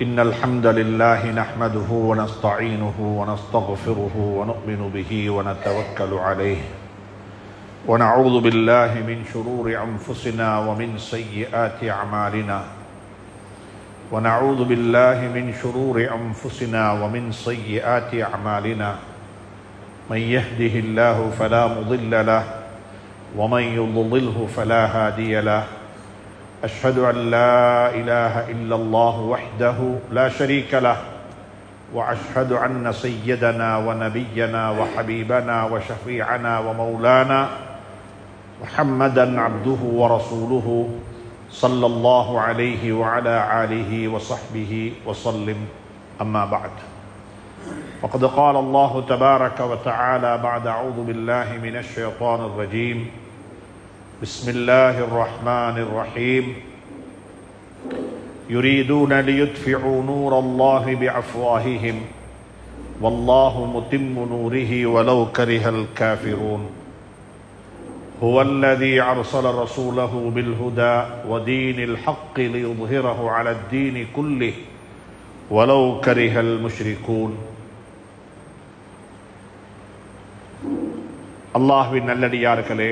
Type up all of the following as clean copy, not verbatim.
إن الحمد لله نحمده ونستعينه ونستغفره ونؤمن به ونتوكل عليه ونعوذ بالله من شرور أنفسنا ومن سيئات أعمالنا ونعوذ بالله من شرور أنفسنا ومن سيئات أعمالنا من يهده الله فلا مضل له ومن يضلله فلا هادي له أشهد أن لا إله إلا الله وحده لا شريك له وأشهد أن سيدنا ونبينا وحبيبنا وشفيعنا ومولانا محمدا عبده ورسوله صلى الله عليه وعلى آله وصحبه وسلم أما بعد فقد قال الله تبارك وتعالى بعد أعوذ بالله من الشيطان الرجيم بسم الله الرحمن الرحيم يريدون ليطفئوا نور الله بأفواههم والله متم نوره ولو كره الكافرون هو الذي أرسل رسوله بالهدى ودين الحق ليظهره على الدين كله ولو كره المشركون அல்லாஹ்வின் நல்லடியார்களே,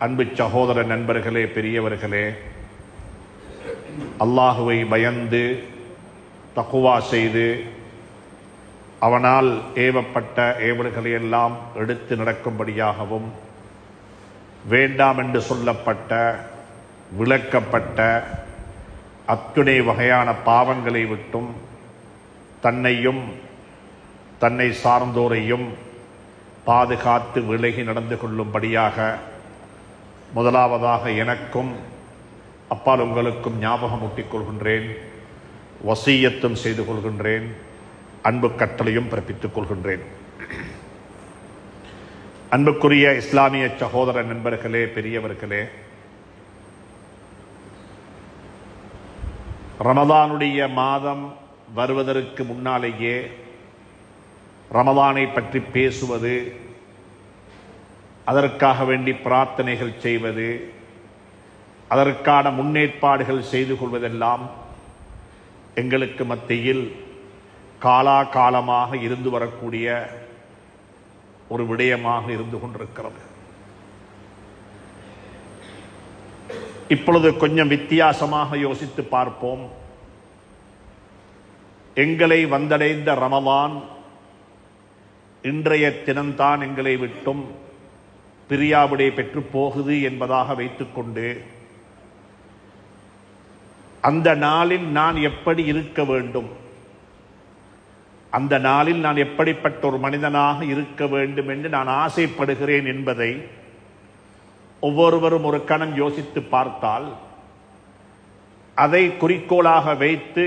அன்பு சகோதர நண்பர்களே, பெரியவர்களே, அல்லாஹுவை பயந்து தக்குவா செய்து அவனால் ஏவப்பட்ட ஏவல்களை எல்லாம் எடுத்து நடக்கும்படியாகவும் வேண்டாம் என்று சொல்லப்பட்ட விளக்கப்பட்ட அத்துணை வகையான பாவங்களை விட்டும் தன்னையும் தன்னை சார்ந்தோரையும் பாதுகாத்து விலகி நடந்து கொள்ளும்படியாக முதலாவதாக எனக்கும் அப்பால் உங்களுக்கும் ஞாபகமூட்டிக் கொள்கின்றேன், வசியத்தும் செய்து கொள்கின்றேன், அன்பு கட்டளையும் பிறப்பித்துக் கொள்கின்றேன். அன்புக்குரிய இஸ்லாமிய சகோதர நண்பர்களே, பெரியவர்களே, ரமதானுடைய மாதம் வருவதற்கு முன்னாலேயே ரமதானை பற்றி பேசுவது, அதற்காக வேண்டி பிரார்த்தனைகள் செய்வது, அதற்கான முன்னேற்பாடுகள் செய்து கொள்வதெல்லாம் எங்களுக்கு மத்தியில் காலாகாலமாக இருந்து வரக்கூடிய ஒரு விடயமாக இருந்து கொண்டிருக்கிறது. இப்பொழுது கொஞ்சம் வித்தியாசமாக யோசித்து பார்ப்போம். எங்களை வந்தடைந்த ரமலான் இன்றைய தினம்தான் எங்களை விட்டும் பிரியாவிடை பெற்று போகுது என்பதாக வைத்துக்கொண்டு அந்த நாளில் நான் எப்படி இருக்க வேண்டும், அந்த நாளில் நான் எப்படிப்பட்ட ஒரு மனிதனாக இருக்க வேண்டும் என்று நான் ஆசைப்படுகிறேன் என்பதை ஒவ்வொருவரும் ஒரு கணம் யோசித்து பார்த்தால் அதை குறிக்கோளாக வைத்து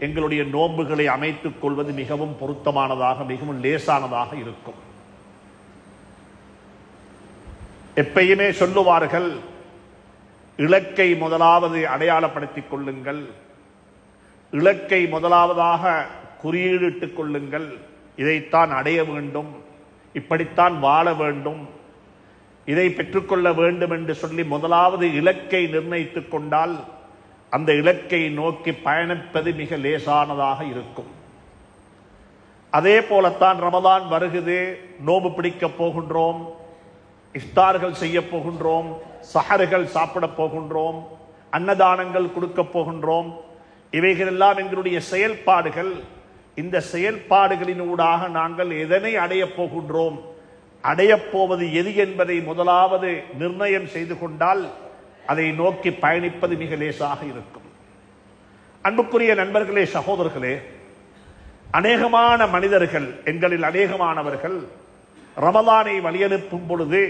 எங்களுடைய நோன்புகளை அமைத்துக் கொள்வது மிகவும் பொருத்தமானதாக, மிகவும் லேசானதாக இருக்கும். எப்பயுமே சொல்லுவார்கள், இலக்கை முதலாவது அடையாளப்படுத்திக் கொள்ளுங்கள், இலக்கை முதலாவதாக குறியீடிட்டுக் கொள்ளுங்கள், இதைத்தான் அடைய வேண்டும், இப்படித்தான் வாழ வேண்டும், இதை பெற்றுக்கொள்ள வேண்டும் என்று சொல்லி முதலாவது இலக்கை நிர்ணயித்துக் கொண்டால் அந்த இலக்கை நோக்கி பயணிப்பது மிக லேசானதாக இருக்கும். அதே போலத்தான் ரமதான் வருகிறது, நோன்பு பிடிக்கப் போகின்றோம், இஃப்தார்கள் செய்ய போகின்றோம், சஹர்கள் சாப்பிட போகின்றோம், அன்னதானங்கள் கொடுக்க போகின்றோம். இவைகளெல்லாம் எங்களுடைய செயல்பாடுகள். இந்த செயல்பாடுகளின் ஊடாக நாங்கள் எதனை அடையப் போகின்றோம், அடையப் போவது எது என்பதை முதலாவது நிர்ணயம் செய்து கொண்டால் அதை நோக்கி பயணிப்பது மிக லேசாக இருக்கும். அன்புக்குரிய நண்பர்களே, சகோதரர்களே, அநேகமான மனிதர்கள், எங்களில் அநேகமானவர்கள் ரமலானை வழியனுப்பும் பொழுது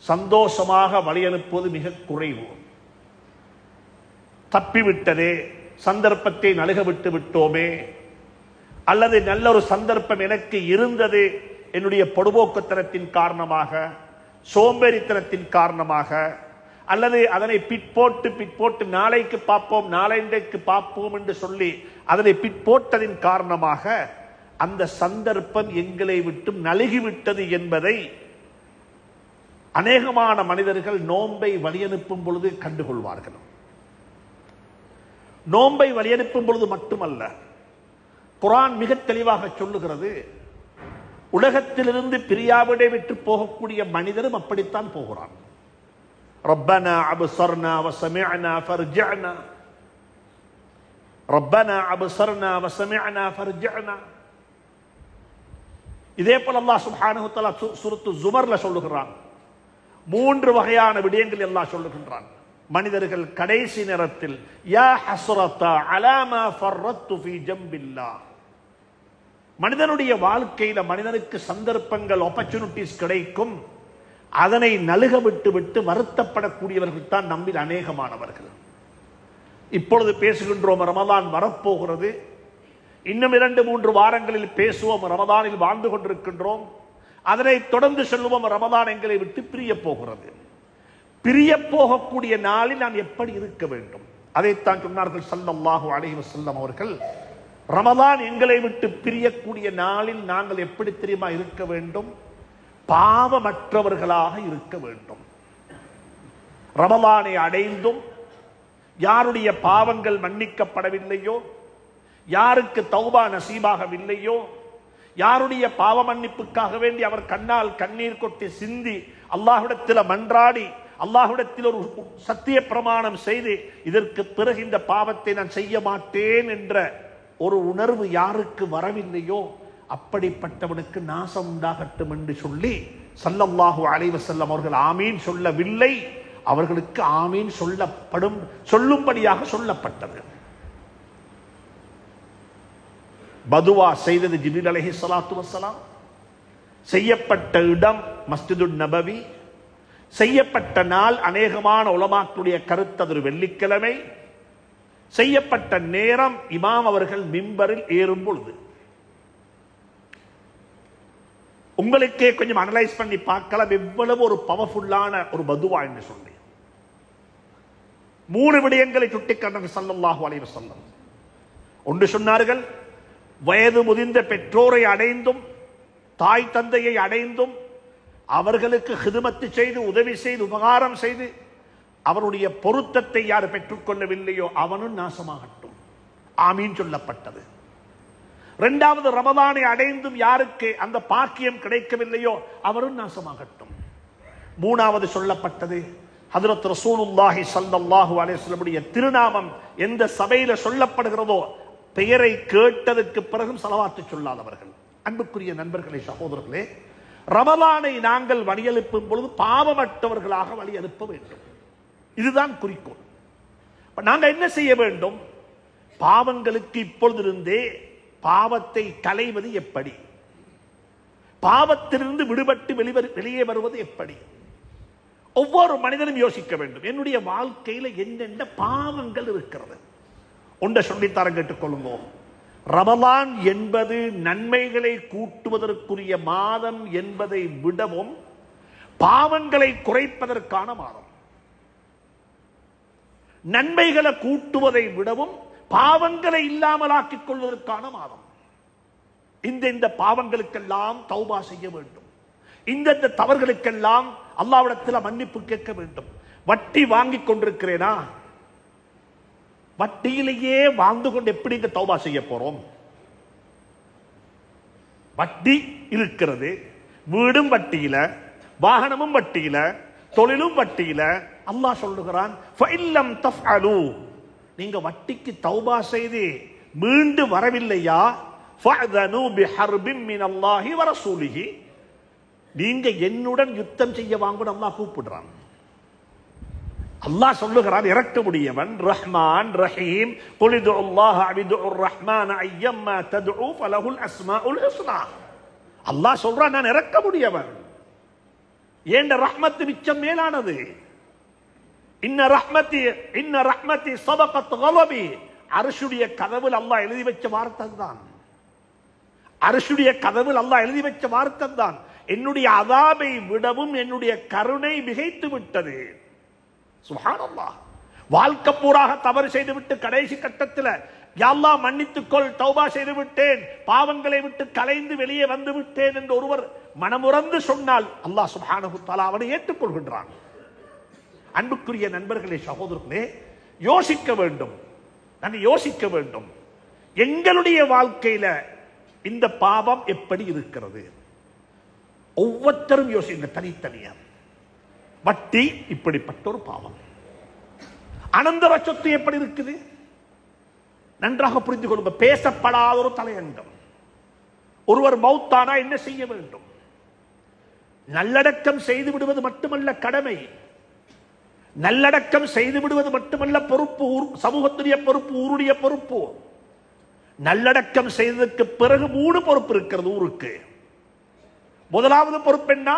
சந்தோஷமாக வழியனுப்புவது மிக குறைவு. தப்பிவிட்டதே, சந்தர்ப்பத்தை நழுக விட்டு விட்டோமே, அல்லது நல்ல ஒரு சந்தர்ப்பம் எனக்கு இருந்தது, என்னுடைய பொடுபோக்குத்தனத்தின் காரணமாக, சோம்பேறித்தனத்தின் காரணமாக, அல்லது அதனை பிற்போட்டு நாளைக்கு பார்ப்போம், நாளைக்கு பார்ப்போம் என்று சொல்லி அதனை பிற்போட்டதின் காரணமாக அந்த சந்தர்ப்பம் எங்களை விட்டு நழுகிவிட்டது என்பதை அநேகமான மனிதர்கள் நோன்பை வழியனுப்பும் பொழுது கண்டுகொள்வார்கள். நோன்பை வலியனுப்பும் பொழுது மட்டுமல்ல, குர்ஆன் மிக தெளிவாக சொல்லுகிறது, உலகத்திலிருந்து பிரியாவிடை விட்டு போகக்கூடிய மனிதரும் அப்படித்தான் போகிறான். ரப்பனா அப்ஸர்னா வஸமிஅனா ஃபர்ஜிஅனா, ரப்பனா அப்ஸர்னா வஸமிஅனா ஃபர்ஜிஅனா. இதே போல அல்லாஹ் சுப்ஹானஹு வ தஆலா சூரத்து ஸுமர்ல சொல்லுகிறான். 3 வகையான விடயங்கள் அல்லாஹ் சொல்லுகின்றான். மனிதர்கள் கடைசி நேரத்தில் யா ஹஸ்ரதா அலா மா ஃபர்ரத்து ஃபீ ஜம்பில்லாஹ், மனிதனுடைய வாழ்க்கையில மனிதனுக்கு சந்தர்ப்பங்கள், ஆப்பர்ச்சுனிட்டிஸ் கிடைக்கும், அதனை நழுக விட்டு விட்டு வருத்தப்படக்கூடியவர்கள் தான் நம்மில் அநேகமானவர்கள். இப்பொழுது பேசுகின்றோம், ரமலான் வரப்போகிறது, இன்னும் 2-3 வாரங்களில் பேசுவோம், ரமலானில் வாழ்ந்து கொண்டிருக்கின்றோம், அதனை தொடர்ந்து சொல்லுவோம், ரமலான் எங்களை விட்டு பிரிய போகிறது. பிரிய போகக்கூடிய நாளில் நான் எப்படி இருக்க வேண்டும்? அதைத்தான் சொன்னார்கள் ஸல்லல்லாஹு அலைஹி வஸல்லம் அவர்கள். ரமலான் எங்களை விட்டு பிரியக்கூடிய நாளில் நாங்கள் எப்படி தெரியுமா இருக்க வேண்டும்? பாவமற்றவர்களாக இருக்க வேண்டும். ரமலானை அடைந்தும் யாருடைய பாவங்கள் மன்னிக்கப்படவில்லையோ, யாருக்கு தௌபா நசீபாகவில்லையோ, யாருடைய பாவ மன்னிப்புக்காக வேண்டி அவர் கண்ணால் கண்ணீர் கொட்டி சிந்தி அல்லாஹ்விடத்தில் மன்றாடி அல்லாஹ்விடத்தில் ஒரு சத்திய பிரமாணம் செய்து இதற்கு பிறகு இந்த பாவத்தை நான் செய்ய மாட்டேன் என்ற ஒரு உணர்வு யாருக்கு வரவில்லையோ, அப்படிப்பட்டவனுக்கு நாசம் உண்டாகட்டும் என்று சொல்லி ஸல்லல்லாஹு அலைஹி வஸல்லம் அவர்கள் ஆமீன் சொல்லவில்லை, அவர்களுக்கு ஆமீன் சொல்லும்படியாக சொல்லப்பட்டது. பதுவா செய்தது ஜிப்ரீல் அலைஹிஸ்ஸலாத்து வஸ்ஸலாம், செய்யப்பட்ட இடம் மஸ்ஜிதுன் நபவி, செய்யப்பட்ட நாள் அநேகமான உலமாக்களுடைய கருத்து அது ஒரு வெள்ளிக்கிழமை, செய்யப்பட்ட நேரம் இமாம் அவர்கள் மிம்பரில் ஏறும் பொழுது. உங்களுக்கே கொஞ்சம் அனலைஸ் பண்ணி பார்க்கலாம் எவ்வளவு ஒரு பவர்ஃபுல்லான ஒரு பதுவா என்று சொல்லி. 3 விடயங்களை சுட்டிக்காட்டினார்கள் ஸல்லல்லாஹு அலைஹி வஸல்லம். ஒன்று சொன்னார்கள், வயது முதிர்ந்த பெற்றோரை அடைந்தும் தாய் தந்தையை அடைந்தும் அவர்களுக்கு ஹிதுமத்து செய்து உதவி செய்து உபகாரம் செய்து அவருடைய பொருத்தத்தை யார் பெற்றுக்கொள்ளவில்லையோ அவனும் நாசமாகட்டும். ஆமீன் சொல்லப்பட்டது. 2வது, ரமலானை அடைந்தும் யாருக்கு அந்த பாக்கியம் கிடைக்கவில்லையோ அவரும் நாசமாகட்டும். 3வது சொல்லப்பட்டது, ஹஜ்ரத் ரசூலுல்லாஹி ஸல்லல்லாஹு அலைஹி வஸல்லம் திருநாமம் எந்த சபையில சொல்லப்படுகிறதோ பெயரை கேட்டதற்கு பிறகும் ஸலவாத்து சொல்லாதவர்கள். அன்புக்குரிய நண்பர்களே, சகோதரர்களே, ரமலானை நாங்கள் வழியெழுப்பும் பொழுது பாவமற்றவர்களாக வழியெழுப்ப வேண்டும். இதுதான் குறிக்கோள். நாங்கள் என்ன செய்ய வேண்டும்? பாவங்களுக்கு இப்பொழுதிருந்தே பாவத்தை களைவது எப்படி, பாவத்திலிருந்து விடுபட்டு வெளியே வருவது எப்படி, ஒவ்வொரு மனிதனும் யோசிக்க வேண்டும். என்னுடைய வாழ்க்கையில் என்னென்ன பாவங்கள் இருக்கிறது ஒன்றை சொல்லித்தாரம் கேட்டுக்கொள்ளுங்க. ரமலான் என்பது நன்மைகளை கூட்டுவதற்குரிய மாதம் என்பதை விடவும் பாவங்களை குறைப்பதற்கான மாதம். நன்மைகளை கூட்டுவதை விடவும் பாவங்களை இல்லாமலாக்கிக் கொள்வதற்கான மாதம். இந்த பாவங்களுக்கெல்லாம் தௌபா செய்ய வேண்டும். இந்த தவறுகளுக்கெல்லாம் அல்லாஹ்விடத்தில் மன்னிப்பு கேட்க வேண்டும். வட்டி வாங்கிக் கொண்டிருக்கிறேனா? வட்டியிலேயே வாழ்ந்து கொண்டு எப்படி இந்த தௌபா செய்ய போறோம்? வட்டி இருக்கிறது, வீடும் வட்டியில, வாகனமும் வட்டியில, தொழிலும் வட்டியில. அல்லாஹ் சொல்லுகிறான், ஃபஇல்லம் தஃஅலு, நீங்க வட்டிக்கு தௌபா செய்து மீண்டு வரவில்லையா, ஃபஅதனு பிஹர்பின் மினல்லாஹி வ ரசூலிஹி, நீங்க என்னுடன் யுத்தம் செய்ய வாங்கன்னு அல்லாஹ் கூப்பிடுறான். அல்லாஹ் சொல்லுகிறான், இறக்கமுடையவன், ரஹ்மான் ரஹீம், குல் துல்லாஹ அபிதுர் ரஹ்மான் அய்யம்மா ததுஉ ஃபலஹுல் அஸ்மாஉல் ஹுஸ்னா. அல்லாஹ் சொல்றான், நான் இறக்கமுடையவன், ஏண்ட ரஹ்மத் மிச்சம் மேலானது. இன்ன ரஹ்மதி சபகத் கலபி, அர்ஷுடைய கதவில் அல்லாஹ் எழுதி வச்ச வார்த்தை தான். அர்ஷுடைய கதவில் அல்லாஹ் எழுதி வச்ச வார்த்தை தான். என்னுடைய அதாபை விடவும் என்னுடைய கருணை மிகைத்து விட்டது. சுப்ஹானல்லாஹ். வாழ்க்கை பூராக தவறு செய்துவிட்டு கடைசி கட்டத்தில் யா அல்லாஹ் மன்னித்துக்கொள், தௌபா செய்து விட்டேன், பாவங்களை விட்டு கலைந்து வெளியே வந்து விட்டேன் என்று ஒருவர் மனமுறந்து சொன்னால் அல்லாஹ் சுப்ஹானஹு வ தஆலா அவனை ஏற்றுக்கொள்கின்றான். அன்புக்குரிய நண்பர்களே, சகோதரர்களே, யோசிக்க வேண்டும். நாங்கள் யோசிக்க வேண்டும், எங்களுடைய வாழ்க்கையில இந்த பாவம் எப்படி இருக்கிறது? ஒவ்வொருத்தரும் யோசிங்க தனித்தனியா. வட்டி இப்படிப்பட்ட ஒரு பாவம். அனந்தர சொத்து எப்படி இருக்குது? நன்றாக புரிந்து கொள்ளுங்க. பேசப்படாத ஒரு தலையங்கம். ஒருவர் மௌத்தானா என்ன செய்ய வேண்டும்? நல்லடக்கம் செய்து விடுவது மட்டுமல்ல கடமை, நல்லடக்கம் செய்து விடுவது மட்டுமல்ல பொறுப்பு, சமூகத்துடைய பொறுப்பு, ஊருடைய பொறுப்பு. நல்லடக்கம் செய்ததற்கு பிறகு 3 பொறுப்பு இருக்கிறது ஊருக்கு. முதலாவது பொறுப்பு என்ன?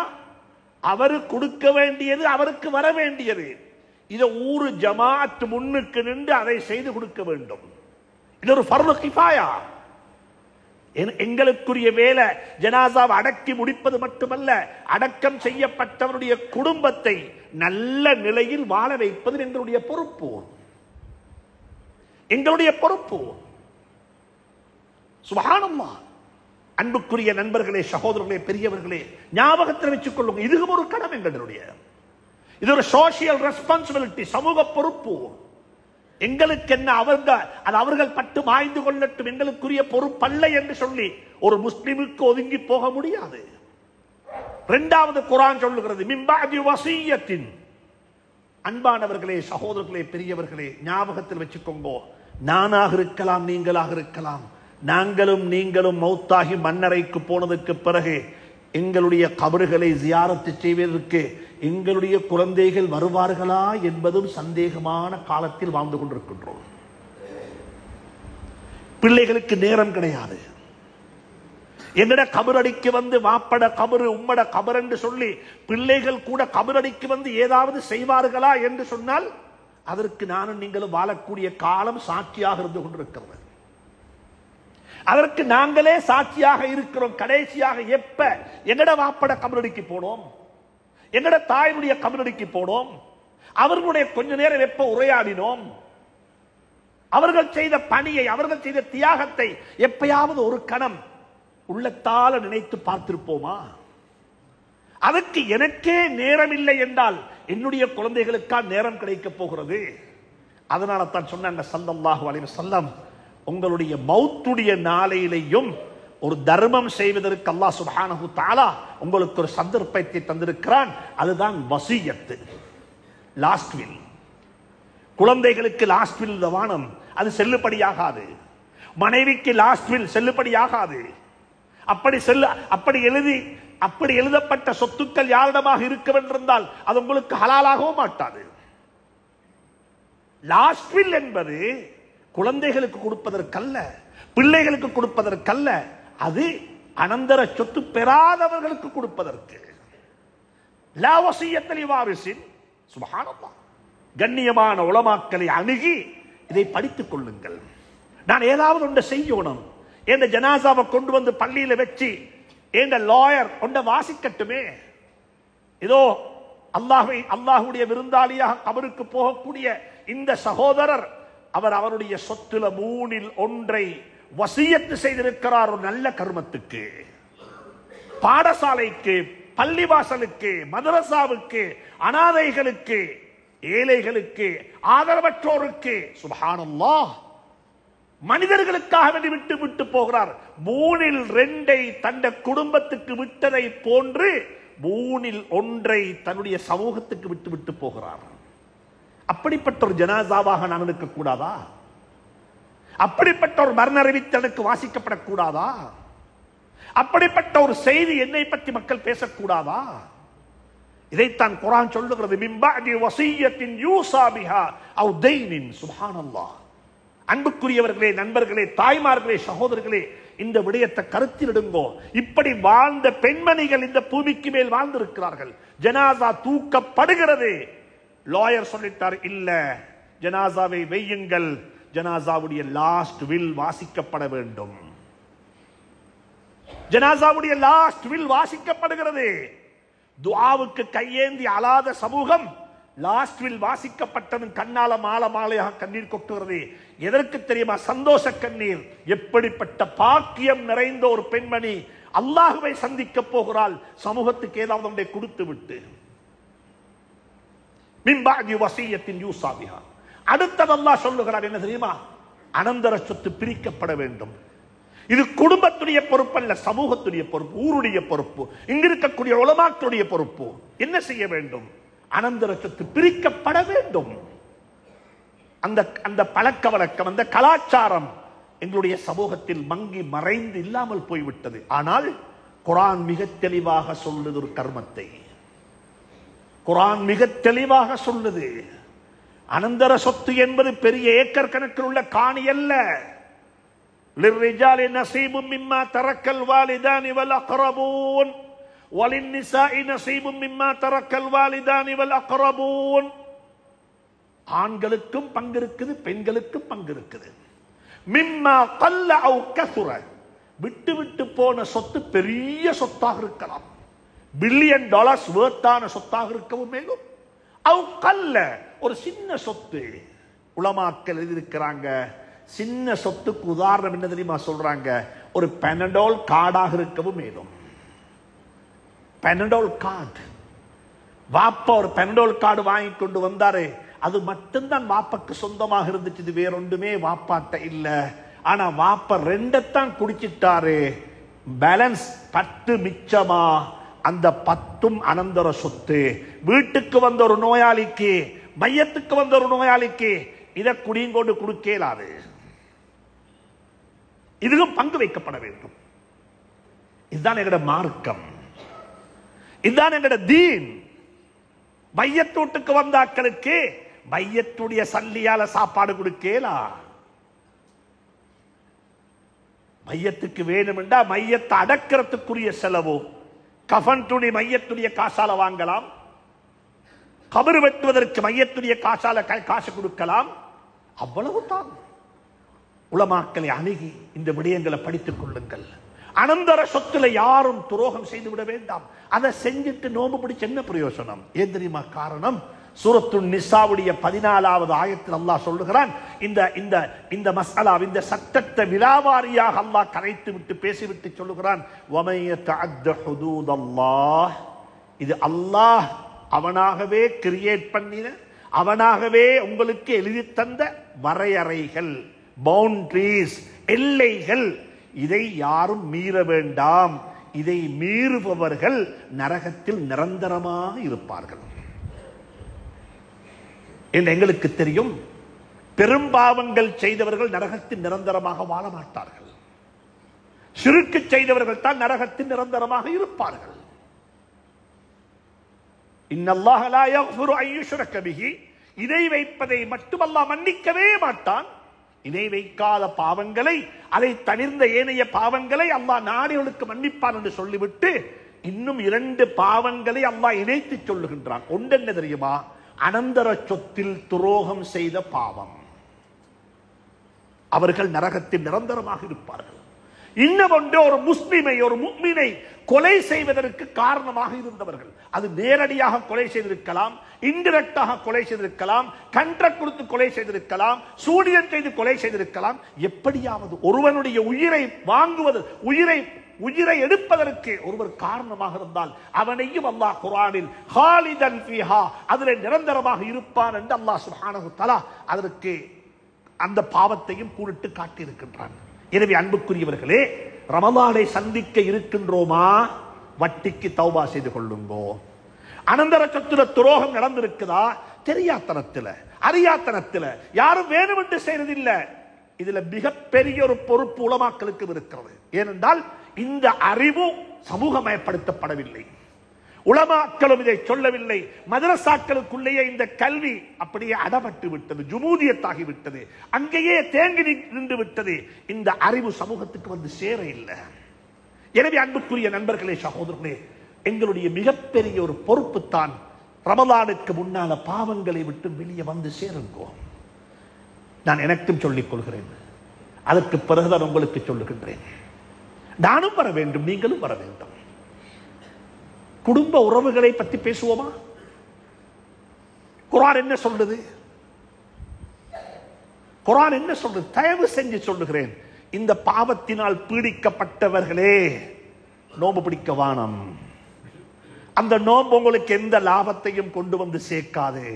அவரு கொடுக்க வேண்டியது, அவருக்கு வர வேண்டியது. இதை ஊரு ஜமாத் முன்னுக்கு நின்று அதை செய்து கொடுக்க வேண்டும். இது ஒரு ஃபர்து கிஃபாயா. எங்களுக்குரிய வேலை ஜனாசாவை அடக்கி முடிப்பது மட்டுமல்ல, அடக்கம் செய்யப்பட்டவருடைய குடும்பத்தை நல்ல நிலையில் வாழ வைப்பது எங்களுடைய பொறுப்பு, எங்களுடைய பொறுப்பு. சுப்ஹானல்லாஹ். அன்புக்குரிய நண்பர்களே, சகோதரர்களே, பெரியவர்களே, ஞாபகத்தில் வச்சுக் கொள்ளுங்க, இது ஒரு கடமை எங்களுடைய. இது ஒரு சோசியல் ரெஸ்பான்சிபிலிட்டி, சமூக பொறுப்பு. எங்களுக்கு என்ன, அவர்கள் பட்டு மாய்ந்து கொள்ளட்டும், எங்களுக்குரிய பொறுப்பல்ல என்று சொல்லி ஒரு முஸ்லிமுக்கு ஒதுங்கி போக முடியாது. இரண்டாவது குர்ஆன் சொல்லுகிறது மின் பஅதி வஸிய்யத்தின். அன்பானவர்களே, சகோதரர்களே, பெரியவர்களே, ஞாபகத்தில் வச்சுக்கோங்க, நானாக இருக்கலாம், நீங்களாக இருக்கலாம், நாங்களும் நீங்களும் மௌத்தாகி மண்ணறைக்கு போனதுக்கு பிறகு எங்களுடைய கபறுகளை ஜியாரத்து செய்வதற்கு எங்களுடைய குழந்தைகள் வருவார்களா என்பதும் சந்தேகமான காலத்தில் வாழ்ந்து கொண்டிருக்கின்றோம். பிள்ளைகளுக்கு நேரம் கிடையாது. என்னோட கபரடிக்கு வந்து வாப்பட கபரு உம்மட கபர் என்று சொல்லி பிள்ளைகள் கூட கபரடிக்கு வந்து ஏதாவது செய்வார்களா என்று சொன்னால் அதற்கு நானும் நீங்களும் வாழக்கூடிய காலம் சாட்சியாக இருந்து கொண்டிருக்கிறது. அதற்கு நாங்களே சாட்சியாக இருக்கிறோம். கடைசியாக எப்ப எங்கட வாப்பட கபரடிக்கு போனோம், எங்கட தாயினுடைய கபரடிக்கு போனோம், அவர்களுடைய கொஞ்ச நேரம் எப்ப உரையாடினோம், அவர்கள் செய்த பணியை, அவர்கள் செய்த தியாகத்தை எப்பயாவது ஒரு கணம் உள்ளத்தால நினைத்து பார்த்திருப்போமா? அதற்கு எனக்கே நேரம் இல்லை என்றால் என்னுடைய குழந்தைகளுக்கா நேரம் கிடைக்க போகிறது? அதனால தான் சொன்னாங்க ஸல்லல்லாஹு அலைஹி வஸல்லம், உங்களுடைய மௌத்துடைய நாளையிலேயும் ஒரு தர்மம் செய்வதற்கு அல்லாஹ் சுப்ஹானஹு தஆலா உங்களுக்கு ஒரு சந்தர்ப்பத்தை தந்திருக்கிறான். அதுதான் வசியத்து, லாஸ்ட் வில். குழந்தைகளுக்கு லாஸ்ட் வில் வானம், அது செல்லுபடியாகாது. மனைவிக்கு லாஸ்ட் வில் செல்லுபடியாகாது. அப்படி எழுதப்பட்ட சொத்துக்கள் யாரிடமாக இருக்க வேண்டியிருந்தால் அது உங்களுக்கு ஹலாலாகவும் மாட்டாது. லாஸ்ட் வில் என்பது குழந்தைகளுக்கு கொடுப்பதற்கல்ல, பிள்ளைகளுக்கு கொடுப்பதற்கல்ல, அது அனந்தர சொத்து பெறாதவர்களுக்கு கொடுப்பதற்கு. லா வஸிய்யத லிவாரிஸின். சுப்ஹானல்லாஹ். கண்ணியமான உலமாக்களை அணுகி இதை படித்துக் கொள்ளுங்கள். நான் ஏதாவது ஒன்றை செய்யணும், என் ஜனாசாவை கொண்டு வந்து பள்ளியில வச்சு என் லாயர் கொண்ட வாசிக்கட்டுமே. இதோ அல்லாஹ்வுடைய விருந்தாளியாக கபருக்கு போகக்கூடிய இந்த சகோதரர், அவர் அவருடைய சொத்துல 3இல் 1 வசியத்து செய்திருக்கிறார். ஒரு நல்ல கர்மத்துக்கு, பாடசாலைக்கு, பள்ளிவாசலுக்கு, மதரசாவுக்கு, அனாதைகளுக்கு, ஏழைகளுக்கு, ஆதரவற்றோருக்கு. சுப்ஹானல்லாஹ். மனிதர்களுக்காக வேண்டி விட்டு விட்டு போகிறார். 3இல் 2 தன்னுடைய குடும்பத்துக்கு விட்டதை போன்று 3இல் 1 தன்னுடைய சமூகத்துக்கு விட்டு விட்டு போகிறார். அப்படிப்பட்ட ஒரு ஜனாசாவாக நான் இருக்க கூடாதா? அப்படிப்பட்ட ஒரு மரண அறிவித்தல் எனக்கு வாசிக்கப்படக்கூடாதா? அப்படிப்பட்ட ஒரு செய்தி என்னை பற்றி மக்கள் பேசக்கூடாதா? இதைத்தான் குர்ஆன் சொல்லுகிறது, மின் பஅதி வஸிய்யத்தின் யூஸா பிஹா அவ் தைனின். சுப்ஹானல்லாஹ். அன்புக்குரியவர்களே, நண்பர்களே, தாய்மார்களே, சகோதரர்களே, இந்த விடயத்தை கருத்தில் இடுங்கோ. இப்படி வாழ்ந்த பெண்மணிகள் இந்த பூமிக்கு மேல் வாழ்ந்திருக்கிறார்கள். ஜனாசா தூக்கப்படுகிறது, லாயர் சொல்லிட்டார், இல்ல ஜனாசாவை வையுங்கள், ஜனாசாவுடைய லாஸ்ட் வில் வாசிக்கப்பட வேண்டும். ஜனாசாவுடைய லாஸ்ட் வில் வாசிக்கப்படுகிறது. துஆவுக்கு கையேந்தி அழாத சமூகம் லாஸ்ட் வில் வாசிக்கப்பட்டதும் கண்ணால மாலை மாலையாக கண்ணீர் கொட்டுகிறது. எதற்கு தெரியுமா? சந்தோஷ கண்ணீர். எப்படிப்பட்ட பாக்கியம் நிறைந்த ஒரு பெண்மணி அல்லாஹ்வை சந்திக்க போகிறாள், சமூகத்துக்கு ஏதாவது ஒன்றை கொடுத்து விட்டு. மின் பஅதி வஸிய்யத்தின் யூஸா பிஹா. அடுத்தது அல்லாஹ் சொல்லுகிறார், என்ன தெரியுமா? அனந்தர சொத்து பிரிக்கப்பட வேண்டும். இது குடும்பத்துடைய பொறுப்பு அல்ல, சமூகத்துடைய பொறுப்பு, ஊருடைய பொறுப்பு, இங்க இருக்கக்கூடிய உலமாக்களுடைய பொறுப்பு. என்ன செய்ய வேண்டும்? அனந்தர சொத்து பிரிக்கப்பட வேண்டும். அந்த பழக்க வழக்கம், அந்த கலாச்சாரம் எங்களுடைய சமூகத்தில் மங்கி மறைந்து இல்லாமல் போய்விட்டது. ஆனால் குர்ஆன் மிக தெளிவாக சொல்லுது ஒரு கர்மத்தை. குர்ஆன் மிக தெளிவாக சொல்லுது, அனந்தர சொத்து என்பது பெரிய ஏக்கர் கணக்கில் உள்ள காணி அல்ல. للرجال نصيب مما ترك الوالدان والأقربون وللنساء نصيب مما ترك الوالدان والأقربون. ஆண்களுக்கும் பங்கு இருக்குது, பெண்களுக்கும் பங்கு இருக்குது. மிம்மா கல்ல அவ் கசுர, விட்டு விட்டு போன சொத்து பெரிய சொத்தாக இருக்கலாம், பில்லியன் டாலர்ஸ் வேர்த்தான சொத்தாக இருக்கவும் மேலும். அவ் கல்ல, ஒரு சின்ன சொத்து. உலமாக்கள் எழுதியிருக்கிறாங்க, சின்ன சொத்துக்கு உதாரணம் என்ன தெரியுமா சொல்றாங்க? ஒரு பெனடோல் கார்டாக இருக்கவும் மேலும். பெனடோல் கார்டு, வாப்பா ஒரு பெனடோல் கார்டு வாங்கி கொண்டு வந்தாரு, அது மட்டும்தான் வாப்பாக்கு சொந்தமாக இருந்துச்சு, இது வேறொன்றுமே வாப்பாட்ட இல்ல. ஆனா வாப்பா ரெண்டத்தான் குடிச்சிட்டாரு, பேலன்ஸ் 10 மிச்சமா, அந்த 10ம் அனந்தர சொத்து. வீட்டுக்கு வந்த ஒரு நோயாளிக்கு, மையத்துக்கு வந்த ஒரு நோயாளிக்கு இதை குடிங்கொண்டு கொடுக்கலாது. இதுவும் பங்கு வைக்கப்பட வேண்டும். இதுதான் எங்கட மார்க்கம், இதுதான் எங்கட தீன். மையத்தூட்டுக்கு வந்த ஆட்களுக்கு மையத்துடைய சல்லியால சாப்பாடு கொடுக்கலா. மையத்துக்கு வேணும் என்றா மையத்தை அடக்கிறதுக்குரிய செலவு, கஃன் துணி மையத்துடைய காசால வாங்கலாம், கபர் வெட்டுவதற்கு மையத்துடைய காசால காசு கொடுக்கலாம். அவ்வளவுதான். உலமாக்களை அணுகி இந்த விடயங்களை படித்துக் கொள்ளுங்கள். அனந்தர சொத்துல யாரும் துரோகம் செய்து விட வேண்டாம். அதை செஞ்சுட்டு நோம்பு பிடிச்சு என்ன பிரயோசனம்? ஏன் தெரியுமா காரணம்? சூரத்து நிசாவுடைய 14வது ஆயத்தில் அல்லாஹ் சொல்லுகிறான், இந்த மஸ்அலா, இந்த சட்டத்தை விலாவாரியாக அல்லாஹ் கரைத்து விட்டு பேசிவிட்டு சொல்லுகிறான், வமை யதஅத்த ஹுதூதல்லாஹ், இது அல்லாஹ் அவனாகவே கிரியேட் பண்ணின, அவனாகவே உங்களுக்கு எழுதி தந்த வரையறைகள், பவுண்டரிஸ், எல்லைகள். இதை யாரும் மீற வேண்டாம். இதை மீறுபவர்கள் நரகத்தில் நிரந்தரமாக இருப்பார்கள் என்று எங்களுக்கு தெரியும். பெரும்பாவங்கள் செய்தவர்கள் நரகத்தில் நிரந்தரமாக வாழ மாட்டார்கள். ஷிர்க் செய்தவர்கள் தான் நரகத்தில் நிரந்தரமாக இருப்பார்கள். இன்னல்லாஹ லா யக்ஃபிரு அன் யுஷ்ரக பிஹி, இணை வைப்பதை மட்டும் அல்லாஹ் மன்னிக்கவே மாட்டான். இணை வைக்காத பாவங்களை, அதை தவிர்ந்த ஏனைய பாவங்களை அல்லாஹ் நாடிகளுக்கு மன்னிப்பான் என்று சொல்லிவிட்டு இன்னும் 2 பாவங்களை அல்லாஹ் இணைத்து சொல்லுகின்றான். ஒன்று என்ன தெரியுமா? அனந்தர சொத்தில் துரோகம் செய்த பாவம், அவர்கள் நரகத்தில் நிரந்தரமாக இருப்பார்கள். இன்னொன்று, ஒரு முஸ்லிமை, ஒரு முஃமினை கொலை செய்வதற்கு காரணமாக இருந்தவர்கள், அது நேரடியாக கொலை செய்திருக்கலாம், இன்டிரெக்டாக கொலை செய்திருக்கலாம், கண்ட்ராக்ட் கொடுத்து கொலை செய்திருக்கலாம், சூனியம் செய்து கொலை செய்திருக்கலாம். எப்படியாவது ஒருவனுடைய உயிரை வாங்குவது, உயிரை எடுப்பதற்கு ஒருவர் காரணமாக இருந்தால் அவனையும் அல்லாஹ் குர்ஆனில் ஹாலிதன் ஃபீஹா, அதிலே நிரந்தரமாக இருப்பான் என்று அல்லாஹ் சுப்ஹானஹு வ தஆலா அதற்கு அந்த பாவத்தையும் கூறிட்டு காட்டியிருக்கின்றான். எனவே அன்புக்குரியவர்களே, ரமலானை சந்திக்க இருக்கின்றோமா? வட்டிக்கு தௌபா செய்து கொள்ளுங்கோ. அனந்தர சொத்துல துரோகம் நடந்திருக்குதா? தெரியாத்தனத்துல, அறியாத்தனத்துல, யாரும் வேணுமென்று செய்யறதில்லை. இதுல மிகப்பெரிய ஒரு பொறுப்பு உலமாக்களுக்கு இருக்கிறது. ஏனென்றால் இந்த அறிவு சமூகமயப்படுத்தப்படவில்லை, உலமாக்களும் இதை சொல்லவில்லை. மதரசாக்களுக்குள்ளேயே இந்த கல்வி அப்படியே அடப்பட்டு விட்டது, ஜுமூதியத்தாகி விட்டது, அங்கேயே தேங்கி நின்று விட்டது. இந்த அறிவு சமூகத்துக்கு வந்து சேர இல்லை. எனவே அன்புக்குரிய நண்பர்களே, சகோதரர்களே, எங்களுடைய மிகப்பெரிய ஒரு பொறுப்பு தான் ரமலானுக்கு முன்னால பாவங்களை விட்டு வெளியே வந்து சேருங்கோ. நான் எனக்கும் சொல்லிக் கொள்கிறேன், அதற்கு பிறகுதான் உங்களுக்கு சொல்லுகின்றேன். நானும் வர வேண்டும், நீங்களும் வர வேண்டும். குடும்ப உறவுகளை பற்றி பேசுவோமா? குர்ஆன் என்ன சொல்லுது? குர்ஆன் என்ன சொல்லுது? தயவு செஞ்சு சொல்லுகிறேன், இந்த பாவத்தினால் பீடிக்கப்பட்டவர்களே நோன்பு பிடிக்க வானம். அந்த நோன்பு உங்களுக்கு எந்த லாபத்தையும் கொண்டு வந்து சேர்க்காது.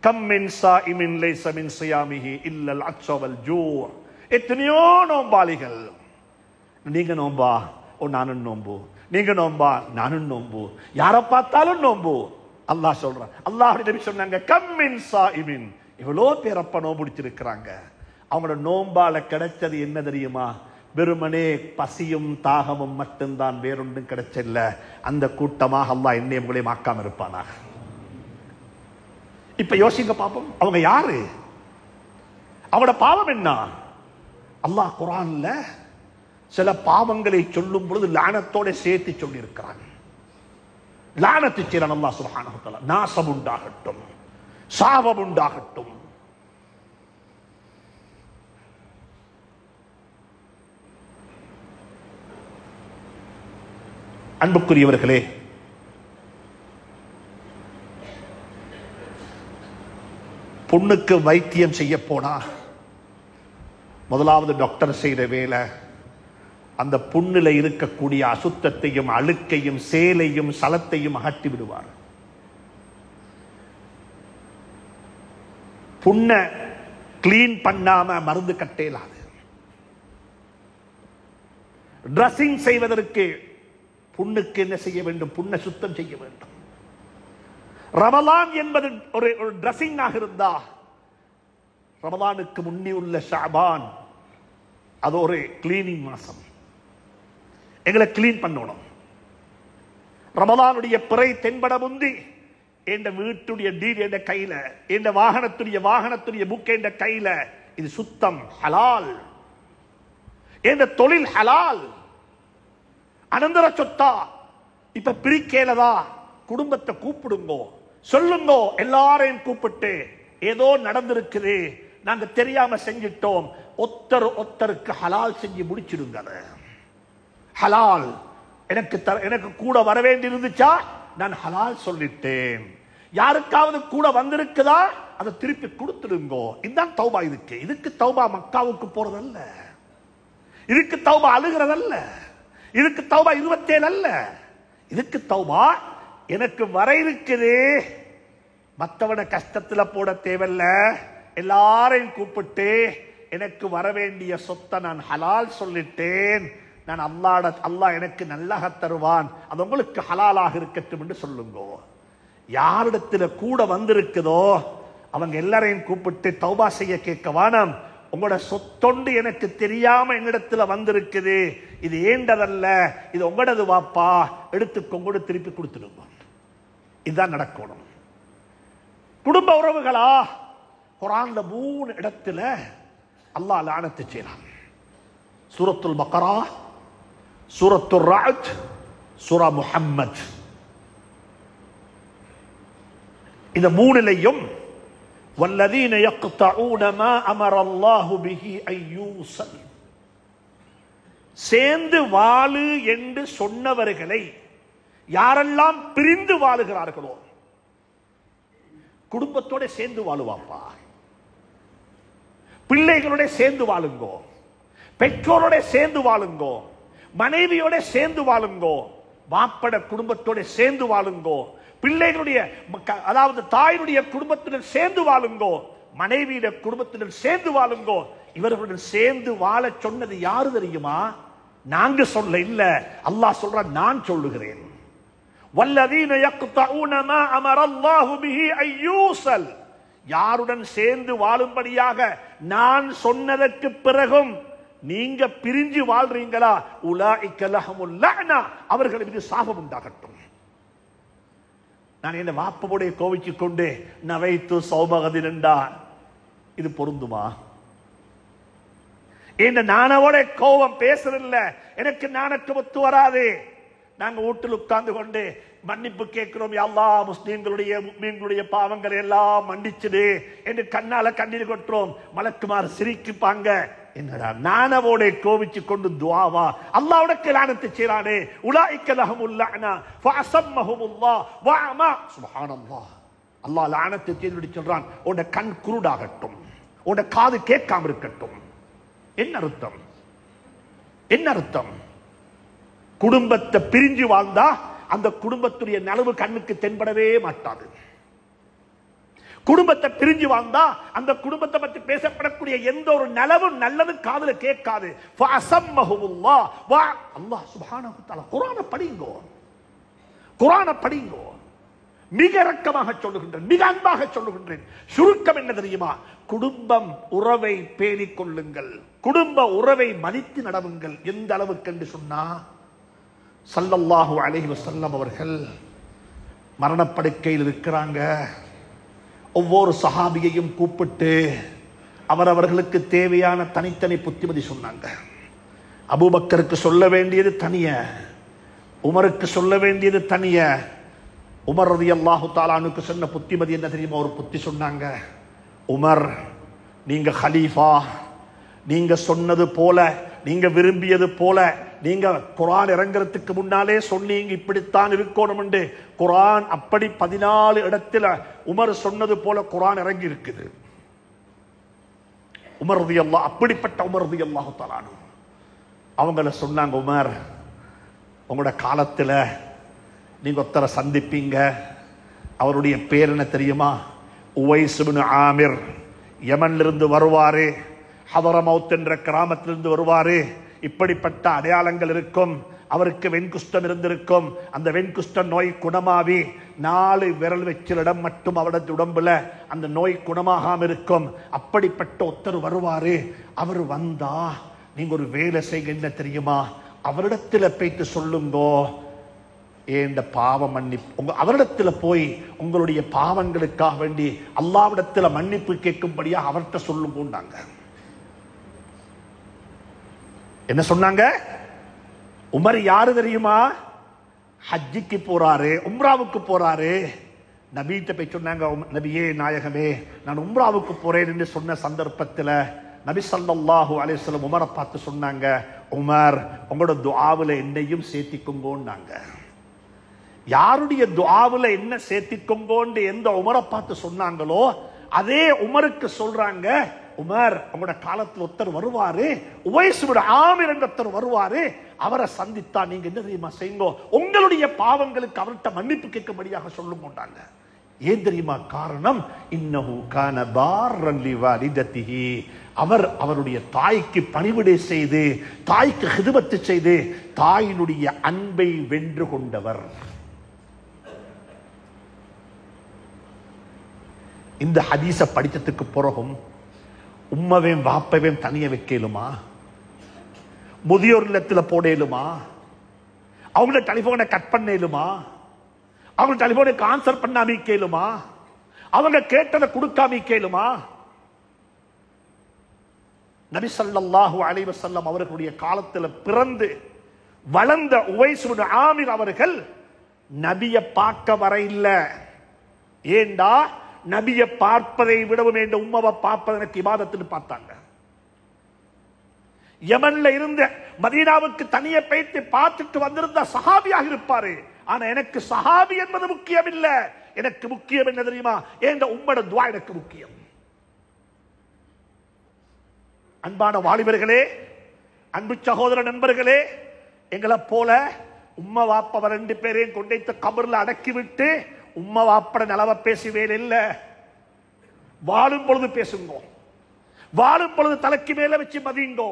கம் மின் ஸாயிமின் லைஸ மின் ஸியாமிஹி இல்லல் அத்ஸ வல் ஜூ. எத்தனையோ நோம்பாளிகள். நீங்க நோம்பா, ஓ நானும் நோம்பு, நீங்க நோம்பா நானும் நோம்பு, யாரை பார்த்தாலும் நோம்பு. அல்லாஹ் சொல்றான், அல்லாஹ்வுடைய நபி சொன்னாங்க, கம்மின் சாயிமின், இவ்வளோ பேர் அப்ப நோம்பு பிடிச்சிருக்கிறாங்க. அவங்களோட நோம்பால கிடைச்சது என்ன தெரியுமா? வெறுமனே பசியும் தாகமும் மட்டும்தான், வேறொன்றும் கிடைச்சல்ல. அந்த கூட்டமாக அல்லாஹ் என்னை உங்களையும் ஆக்காம இருப்பானாக. இப்ப யோசிங்க பாப்போம், அவங்க யாரு? அவங்களோட பாவம் என்ன? அல்லாஹ் குர்ஆன்ல சில பாவங்களை சொல்லும் பொழுது லானத்தோட சேர்த்து சொல்லி இருக்கிறான். லானத்து செய்யறான் அல்லாஹ் சுப்ஹானஹு வ தஆலா. நாசம் உண்டாகட்டும், சாபம் உண்டாகட்டும். அன்புக்குரியவர்களே, புண்ணுக்கு வைத்தியம் செய்ய போனா முதலாவது டாக்டர் செய்த வேலை அந்த புண்ணுல இருக்கக்கூடிய அசுத்தத்தையும் அழுக்கையும் சேலையும் சலத்தையும் அகற்றி விடுவார். புண்ணை கிளீன் பண்ணாம மருந்து கட்டேலாது. டிரஸிங் செய்வதற்கு புண்ணுக்கு என்ன செய்ய வேண்டும்? புண்ணை சுத்தம் செய்ய வேண்டும். ரமலான் என்பது ஒரு டிரஸிங் ஆக இருந்தா, ரமலானுக்கு முன்னே உள்ள ஷஅபான் அது ஒரு கிளீனிங் மாசம். எங்களை கிளீன் பண்ணணும். ரமலானுடைய பிறை தென்பட முந்தி என் வீட்டுடைய டீல் என்ற கையில, என் வாகனத்துடைய புக் என்ற கையில, இது சுத்தம், ஹலால். என்ற தொழில் ஹலால். அனந்தர சொத்தா இப்ப பிரிக்கேலதா, குடும்பத்தை கூப்பிடுங்கோ, சொல்லுங்கோ, எல்லாரையும் கூப்பிட்டு ஏதோ நடந்திருக்குது, நாங்க தெரியாம செஞ்சிட்டோம், ஒத்தருக்கு ஹலால் செஞ்சு முடிச்சிடுங்க. ஹலால் எனக்கு கூட வர வேண்டி இருந்துச்சா, நான் ஹலால் சொல்லிட்டேன். யாருக்காவது கூட வந்திருக்குதா, அதை திருப்பி கொடுத்துடுங்கோ. இதுதான் தௌபா. இதுக்கு தௌபா மக்காவுக்கு போறதல்ல, இதுக்கு தௌபா அழுகிறதல்ல, இதுக்கு தௌபா 27 அல்ல. இதுக்கு தௌபா எனக்கு வர இருக்குது, மற்றவன கஷ்டத்துல போட தேவையில்ல, எல்லாரையும் கூப்பிட்டு எனக்கு வர வேண்டிய சொத்தை நான் ஹலால் சொல்லிட்டேன், நான் அல்லாஹ் எனக்கு நல்லாக தருவான், அது உங்களுக்கு ஹலாலாக இருக்கட்டும் என்று சொல்லுங்கோ. யாரிடத்துல கூட வந்திருக்குதோ அவங்க எல்லாரையும் கூப்பிட்டு தௌபா செய்ய கேட்க வேணாம். உங்களோட சொத்தொண்டு எனக்கு தெரியாம என்னிடத்துல வந்திருக்குது, இது ஏண்டதல்ல, இது உங்களது வாப்பா, எடுத்துக்கொண்டு திருப்பி கொடுத்துடுங்க. இதுதான் நடக்கணும். குடும்ப உறவுகளா, குர்ஆன்ல 3 இடத்துல அல்லாஹ் லானத்து செய்றான். சூரத்துல் பக்ரா, சூரத்துர் ரஅத், சூரா முஹம்மத். இந்த 3லையும் வல்லதீன யக்தஊன மா அமர அல்லாஹு பிஹி அய்யூஸல், சேர்ந்து வாழு என்று சொன்னவர்களை யாரெல்லாம் பிரிந்து வாழுகிறார்களோ, குடும்பத்தோட சேர்ந்து வாழுவாப்பா, பிள்ளைகளோட சேர்ந்து வாழுங்கோ, பெற்றோரோட சேர்ந்து வாழுங்கோ, மனைவியோட சேர்ந்து வாழுங்கோ, வாப்பட குடும்பத்தோட சேர்ந்து வாழுங்கோ, பிள்ளைகளுடைய அதாவது தாயினுடைய குடும்பத்துடன் சேர்ந்து வாழுங்கோ, மனைவியுடைய குடும்பத்துடன் சேர்ந்து வாழுங்கோ. இவர்களுடன் சேர்ந்து வாழ சொன்னது யாரு தெரியுமா? நாங்க சொல்ல இல்ல, அல்லாஹ் சொல்றான், நான் சொல்லுகிறேன். வல்லதீன யக்தஊன மா அமர அல்லாஹு பிஹி அய்யூஸல், யாருடன் சேர்ந்து வாழும்படியாக நான் சொன்னதற்கு பிறகும் நீங்க பிரிஞ்சு வாழ்றீங்களா, உலாஇக லஹுமுல் லஅனா, அவர்கள் மீது சாபம் உண்டாகட்டும். நான் என்ன வாப்போடைய கோவிச்சு கொண்டு நவைத்து சௌபகதின் என்றான், இது பொருந்துமா? என்ன நானவோட கோபம் பேசுறதில்ல, எனக்கு நானக்கு ஒத்து வராது. நாங்க வீட்டில் உட்கார்ந்து கொண்டு மன்னிப்பு கேட்கிறோம், யா அல்லாஹ் முஸ்லிம்களுடைய பாவங்களை எல்லாம் மன்னிச்சுடு என்று கண்ணால கண்ணீர் கொட்டுறோம். மலக்குமார் சிரிக்குப்பாங்க, என்னடா நானவோட கோவிச்சு கொண்டு துஆவா? அல்லாஹ் உனக்கு லானத்து செய்றானே, உலாயிக லஹுமுல் லஅனா ஃபஅஸம்மஹுமுல்லாஹ் வஅமா. சுப்ஹானல்லாஹ், அல்லாஹ் லானத்து செய்து சொல்றான், உன்ட கண் குருடாகட்டும், உன்ட காது கேட்காம இருக்கட்டும். என்ன அர்த்தம்? என்ன அர்த்தம்? குடும்பத்தை பிரிஞ்சு வாழ்ந்தா அந்த குடும்பத்துடைய நலவு கண்ணுக்கு தென்படவே மாட்டாது. குடும்பத்தை பிரிஞ்சு வாழ்ந்தா அந்த குடும்பத்தை பற்றி பேசப்படக்கூடிய எந்த ஒரு நலவும் நல்லது காதுல கேட்காது. அல்லாஹ் சுப்ஹானஹு வ தஆலா குர்ஆனை படிங்கோ, குர்ஆனை படிங்கோ. மிக இரக்கமாக சொல்லுகின்றேன், மிக அன்பாக சொல்லுகின்றேன். சுருக்கம் என்ன தெரியுமா? குடும்பம் உறவை பேணிக் கொள்ளுங்கள், குடும்ப உறவை மதித்து நடவுங்கள். எந்த அளவுக்கு என்று சொன்னா, ஸல்லல்லாஹு அலைஹி வஸல்லம் அவர்கள் மரணப்படுக்கையில் இருக்கிறாங்க. ஒவ்வொரு சஹாபியையும் கூப்பிட்டு அவரவர்களுக்கு தேவையான தனித்தனி புத்திமதி சொன்னாங்க. அபூபக்கருக்கு சொல்ல வேண்டியது தனிய, உமருக்கு சொல்ல வேண்டியது தனிய. உமர் ரலியல்லாஹு தஆலா அன்ஹுக்கு சொன்ன புத்திமதி என்ன தெரியுமா? ஒரு புத்தி சொன்னாங்க. உமர், நீங்க ஹலீஃபா, நீங்க சொன்னது போல, நீங்க விரும்பியது போல, நீங்க குர்ஆன் இறங்குறதுக்கு முன்னாலே சொன்னீங்க இப்படித்தான் இருக்கணும் என்று. குர்ஆன் அப்படி 14 இடத்துல உமர் சொன்னது போல குர்ஆன் இறங்கி இருக்குது. உமர் ரலியல்லாஹு, அப்படிப்பட்ட உமர் ரலியல்லாஹு தஆலா அவங்கள சொன்னாங்க, உமர், உங்களோட காலத்துல நீங்க ஒருத்தரை சந்திப்பீங்க. அவருடைய பேர் என்ன தெரியுமா? உவைஸ் இப்னு ஆமிர். யமன்ல இருந்து வருவாரு, ஹதரமௌத் என்ற கிராமத்திலிருந்து வருவாரு. இப்படிப்பட்ட அடையாளங்கள் இருக்கும். அவருக்கு வெண்குஷ்டம் இருந்திருக்கும். அந்த வெண்குஷ்ட நோய் குணமாவி 4 விரல் வச்சில் இடம் மட்டும் அவரது உடம்புல அந்த நோய் குணமாகாம இருக்கும். அப்படிப்பட்ட ஒருத்தர் வருவாரு. அவர் வந்தா நீங்க ஒரு வேலை செய்ய, என்ன தெரியுமா? அவரிடத்துல போயிட்டு சொல்லுங்கோ, ஏண்ட பாவ மன்னிப்பு, அவரிடத்துல போய் உங்களுடைய பாவங்களுக்காக வேண்டி அல்லாஹ்விடத்துல மன்னிப்பு கேட்கும்படியா அவர்கிட்ட சொல்லுங்கோண்டாங்க. என்ன சொன்னாங்க? உமர் யாரு தெரியுமா? ஹஜ்ஜிக்கு போறாரு, உம்ராவுக்கு போறாரு. நபிகிட்ட போய் சொன்னாங்க, நபியே நாயகமே, நான் உம்ராவுக்கு போறேன் என்று சொன்ன சந்தர்ப்பத்தில் நபி ஸல்லல்லாஹு அலைஹி வஸல்லம் உமரை பார்த்து சொன்னாங்க, உமர், உங்களோட துஆவுல என்னையும் சேர்த்திக்கோங்கோன்னாங்க. யாருடைய துஆவுல என்ன சேர்த்திக்கோங்கோன்னு எந்த உமரை பார்த்து சொன்னாங்களோ அதே உமருக்கு சொல்றாங்க, உமர், உங்களோட காலத்தில் ஒருத்தர் வருவாரு, உவைஸ் இப்னு ஆமிர் என்ற ஒருத்தர் வருவாரு. அவரை சந்தித்தா நீங்க என்ன தெரியுமா செய்யுங்க? உங்களுடைய பாவங்களுக்கு அவர்கிட்ட மன்னிப்பு கேட்கும்படியாக சொல்லுங்கோண்டாங்க. ஏன் தெரியுமா காரணம்? இன்னஹு கான பார்ரன் லிவாலிததிஹி. அவர் அவருடைய தாய்க்கு பணிவிடை செய்து, தாய்க்கு ஹிதுமத்து செய்து, தாயினுடைய அன்பை வென்று கொண்டவர். இந்த ஹதீஸ படித்ததுக்கு பிறகும் உம்மவையும் வாப்பவையும் தனிய வைக்கலுமா? முதியோர் இல்லத்தில் போடலுமா? அவங்கள டெலிபோனை கட் பண்ணலுமா? அவங்க டெலிபோனுக்கு ஆன்சர் பண்ணாம கேளுமா? அவங்க கேட்டதை கொடுக்காம கேளுமா? நபி ஸல்லல்லாஹு அலைஹி வஸல்லம் அவர்களுடைய காலத்தில் பிறந்து வளர்ந்த உவைஸ் இப்னு ஆமிர் அவர்கள் நபியை பார்க்க வர இல்ல. ஏண்டா நபியை பார்ப்பதை விடவும் என்ற உம்மவை பார்ப்பதற்கு இபாதத்துன்னு பார்த்தாங்க. யமன்ல இருந்த மதீனாவுக்கு தனியே போயிட்டு பார்த்துட்டு வந்திருந்த சஹாபியாக இருப்பாரு. ஆனா எனக்கு சஹாபி என்பது முக்கியம் இல்ல. எனக்கு முக்கியம் என்ன தெரியுமா? என்ற உம்மோட துஆ எனக்கு முக்கியம். அன்பான வாலிபர்களே, அன்பு சகோதர நண்பர்களே, எங்களை போல உம்மா வாப்பவ 2 பேரையும் கொண்டைத்த கபர்ல அடக்கி விட்டு உம்மா வாப்பட நலவ பேசுவேன் இல்ல. வாழும் பொழுது பேசுங்கோ, வாழும் பொழுது தலைக்கு மேல வச்சு மதியுங்கோ.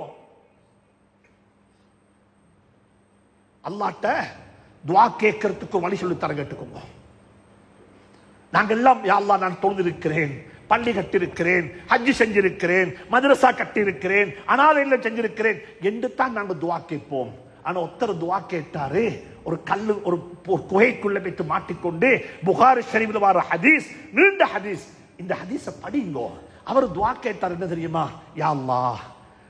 அல்லாஹ்ட்ட துஆ கேட்கறதுக்கு வழி சொல்லி தர கேட்டுக்கோங்க. நாங்கள் எல்லாம் யா அல்லாஹ், நான் தொழுதிருக்கிறேன், பள்ளி கட்டிருக்கிறேன், ஹஜ் செஞ்சிருக்கிறேன், மதரசா கட்டிருக்கிறேன், அனாதை இல்லம் செஞ்சிருக்கிறேன் என்று தான் நாங்கள் துஆ கேட்போம். ஆனா ஒருத்தர் துஆ கேட்டாரு, ஒரு கல்லு ஒரு குகைக்குள்ள வைத்து மாட்டிக்கொண்டு, புகாரி ஷரீஃப்ல வர ஹதீஸ், நீண்ட ஹதீஸ். இந்த ஹதீஸ படிங்கோ. அவர் துஆ கேட்டார், என்ன தெரியுமா? யா அல்லாஹ்,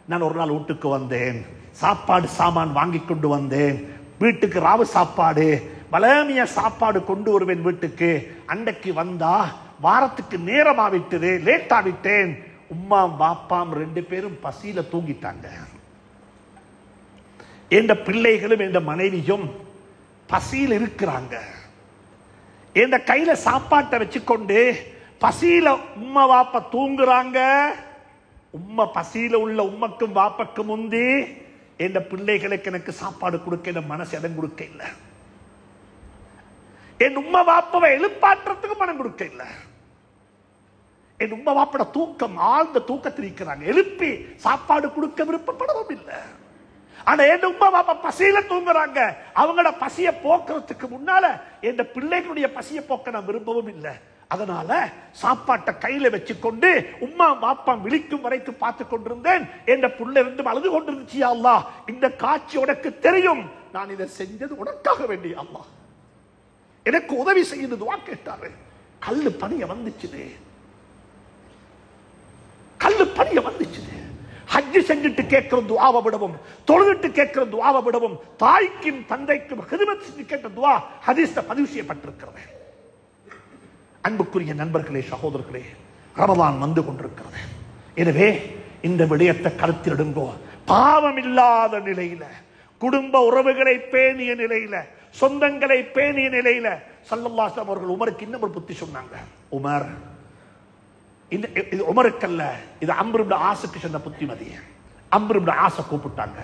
நான் ஒரு நாள் வீட்டுக்கு வந்தேன், சாப்பாடு சாமான் வாங்கி கொண்டு வந்தேன், வீட்டுக்கு ராவு சாப்பாடு பலமிய சாப்பாடு கொண்டு வருவேன் வீட்டுக்கு. அன்றைக்கு வந்தா வாரத்துக்கு நேரமாவிட்டது, லேட் ஆவிட்டேன். உம்மா பாப்பாம் 2 பேரும் பசியில தூங்கிட்டாங்க. என்ற பிள்ளைகளும் என்ற மனைவியும் பசியில் இருக்கிறாங்க. என்ற கையில சாப்பாட்டை வச்சுக்கொண்டு பசியில உம்மா வாப்பா தூங்குறாங்க. உம்மா பசியில உள்ள உம்மக்கும் வாப்பக்கும் முந்தி என்ற பிள்ளைகளுக்கு எனக்கு சாப்பாடு கொடுக்க என் மனசு இடம் கொடுக்க இல்லை. என் உம்மா வாப்பவை எழுப்பாற்றத்துக்கு மனம் கொடுக்க இல்லை. என் உம்மா வாப்பட தூக்கம், ஆழ்ந்த தூக்கத்தில் இருக்கிறாங்க. எழுப்பி சாப்பாடு கொடுக்க விருப்பப்படவும் இல்லை. ஆனா என் உம்மா பாப்பா பசியில தூங்குறாங்க. அவங்களோட பசிய போக்குறதுக்கு முன்னால என் பிள்ளைகளுடைய பசிய போக்க நான் விரும்பவும் இல்லை. அதனால சாப்பாட்டை கையில வச்சுக்கொண்டு உம்மா பாப்பா விழிக்கும் வரைக்கும் பார்த்து கொண்டிருந்தேன். என் பிள்ளை ரெண்டும் அழுது கொண்டிருந்துச்சு. அல்லாஹ், இந்த காட்சி உனக்கு தெரியும், நான் இதை செஞ்சது உனக்காக வேண்டிய அல்லாஹ், எனக்கு உதவி செய்யுது துஆ கேட்டாரு. கல்லு பணிய வந்துச்சு, கல்லு பணிய வந்துச்சு. ஹஜ் செஞ்சுட்டு கேட்கிற துஆவை விடவும், தொழுதுட்டு கேட்கிற துஆவை விடவும், தாய்க்கும் தந்தைக்கும் ஹிதமத் செஞ்சு கேட்ட துஆ ஹதீஸ்ல பதிவு செய்யப்பட்டிருக்கிறது. அன்புக்குரிய நண்பர்களே, சகோதரர்களே, ரமலான் வந்து கொண்டிருக்கிறது. எனவே இந்த விடயத்தை கருத்தில் எடுங்கோ. பாவம் இல்லாத நிலையில, குடும்ப உறவுகளை பேணிய நிலையில, சொந்தங்களை பேணிய நிலையில ஸல்லல்லாஹு அலைஹி வஸல்லம் அவர்கள் உமருக்கு இன்னும் ஒரு புத்தி சொன்னாங்க. உமர், இது உமருக்கல்ல, இது அம்ர் இப்னு ஆஸுக்கு சொன்ன புத்திமதி. அம்ர் இப்னு ஆஸை கூப்பிட்டாங்க.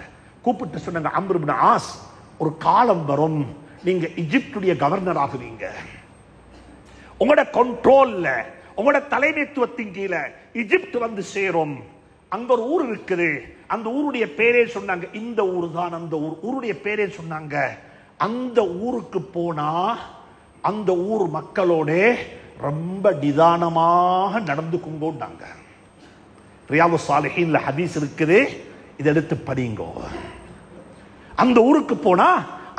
கூப்பிட்டு சொன்னாங்க, அம்ர் இப்னு ஆஸ், ஒரு காலம் வரும் நீங்க எகிப்துடைய கவர்னர் ஆகுவீங்க. உங்களோட கண்ட்ரோல்ல, உங்களோட தலைமைத்துவத்தின் கீழே எகிப்து வந்து சேரும். அங்க ஒரு ஊர் இருக்குது, அந்த ஊருடைய பேரே சொன்னாங்க. இந்த ஊர் தான் அந்த ஊர். ஊருடைய பேரே சொன்னாங்க. அந்த ஊருக்கு போனா அந்த ஊர் மக்களோட ரொம்ப நிதானமாக நடந்து கொண்டாங்க. ரியாதுஸ் ஸாலிஹீன்ல ஹதீஸ் இருக்குது, இதை எடுத்து படிங்கோ. அந்த ஊருக்கு போனா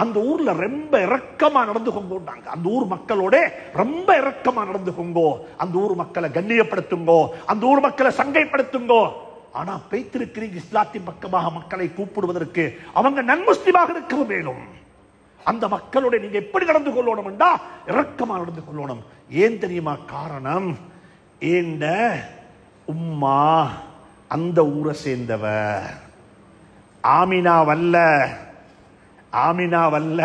அந்த ஊர்ல ரொம்ப இரக்கமா நடந்து கொண்டாங்க. அந்த ஊர் மக்களோட ரொம்ப இரக்கமா நடந்து கொங்கோ. அந்த ஊர் மக்களை கண்ணியப்படுத்துங்கோ, அந்த ஊர் மக்களை சங்கைப்படுத்துங்கோ. ஆனா பேய்த்திருக்கிறீங்க இஸ்லாத்தின் பக்கமாக மக்களை கூப்பிடுவதற்கு அவங்க நன்முஸ்லிமாக இருக்க வேணும். அந்த மக்களோட நீங்க எப்படி நடந்து கொள்ளணும் என்றா இரக்கமா நடந்து கொள்ளணும். ஏன் தெரியுமா காரணம்? ஏண்ட உம்மா அந்த ஊரை சேர்ந்தவ, ஆமினா வல்ல, ஆமினா வல்ல.